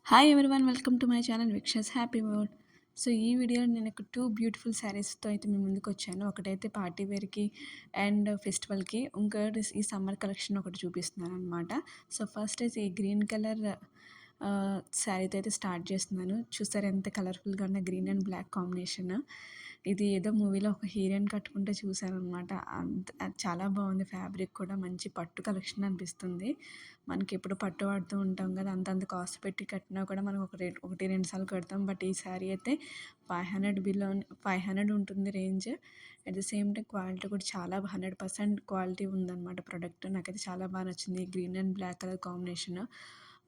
Hi everyone, welcome to my channel విక్షస్ happy mood. So ఈ వీడియోలో నేను ఒక 2 బ్యూటిఫుల్ శారీస్‌తో అయితే మీ ముందుకొచ్చాను. ఒకటైతే పార్టీ వేర్‌కి అండ్ ఫెస్టివల్‌కి. ఇంకోటి ఈ సమ్మర్ కలెక్షన్ ఒకటి చూపిస్తున్నాననమాట. సో ఫస్ట్ అయితే ఈ గ్రీన్ కలర్ శారీతో అయితే స్టార్ట్ చేస్తున్నాను. చూసారా ఎంత కలర్‌ఫుల్‌గా ఉన్న గ్రీన్ అండ్ బ్లాక్ కాంబినేషన్. ఇది ఏదో మూవీలో ఒక హీరోయిన్ కట్టుకుంటే చూసాననమాట. అది చాలా బాగుంది. ఫ్యాబ్రిక్ కూడా మంచి పట్టు కలెక్షన్ అనిపిస్తుంది. మనకి ఎప్పుడు పట్టు వాడుతూ ఉంటాం కదా, అంతంత కాస్ట్ పెట్టి కట్టినా కూడా మనం ఒకటి రెండు సార్లు కడతాం. బట్ ఈ శారీ అయితే 500 బిలో 500 ఉంటుంది range. At the same time quality కూడా చాలా 100% క్వాలిటీ ఉందన్నమాట ప్రోడక్ట్. నాకైతే చాలా బాగా నచ్చింది. Green and black colour combination.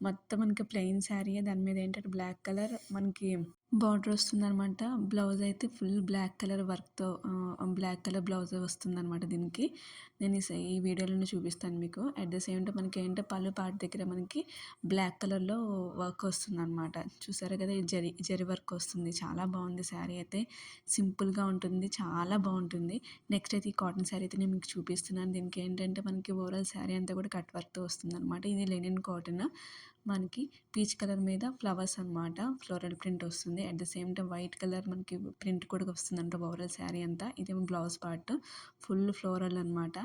మొత్తం మనకి ప్లెయిన్ శారీయే, దాని మీద ఏంటంటే బ్లాక్ కలర్ మనకి బార్డర్ వస్తుందనమాట. బ్లౌజ్ అయితే ఫుల్ బ్లాక్ కలర్ వర్క్‌తో బ్లాక్ కలర్ బ్లౌజే వస్తుందనమాట దీనికి. నేను ఈ వీడియోలోనే చూపిస్తాను మీకు. అట్ ద సేమ్ టైం మనకి ఏంటంటే పళ్ళు పార్ట్ దగ్గర మనకి బ్లాక్ కలర్‌లో వర్క్ వస్తుందనమాట. చూసారు కదా, ఈ జరి వర్క్ వస్తుంది. చాలా బాగుంది శారీ అయితే. సింపుల్‌గా ఉంటుంది, చాలా బాగుంటుంది. నెక్స్ట్ అయితే ఈ కాటన్ శారీ అయితే నేను మీకు చూపిస్తున్నాను. దీనికి ఏంటంటే మనకి ఓవరాల్ శారీ అంతా కూడా కట్ వర్క్‌తో వస్తుందనమాట. ఇది లెనిన్ కాటన్. మనకి పీచ్ కలర్ మీద ఫ్లవర్స్ అనమాట, ఫ్లోరల్ ప్రింట్ వస్తుంది. At the same time white colour మనకి ప్రింట్ కూడా వస్తుందంట ఓవరాల్ శారీ అంతా. ఇదేమో బ్లౌజ్ పార్ట్, ఫుల్ ఫ్లోరల్ అనమాట.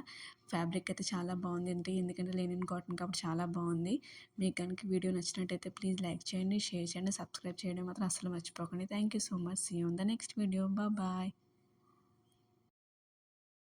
ఫ్యాబ్రిక్ అయితే చాలా బాగుంది. ఎందుకంటే లెనిన్ కాటన్ కాబట్టి చాలా బాగుంది. మీకు కనుక వీడియో నచ్చినట్టయితే ప్లీజ్ లైక్ చేయండి, షేర్ చేయండి, సబ్స్క్రైబ్ చేయడం మాత్రం అస్సలు మర్చిపోకండి. Thank you so much. See you in the next video. Bye.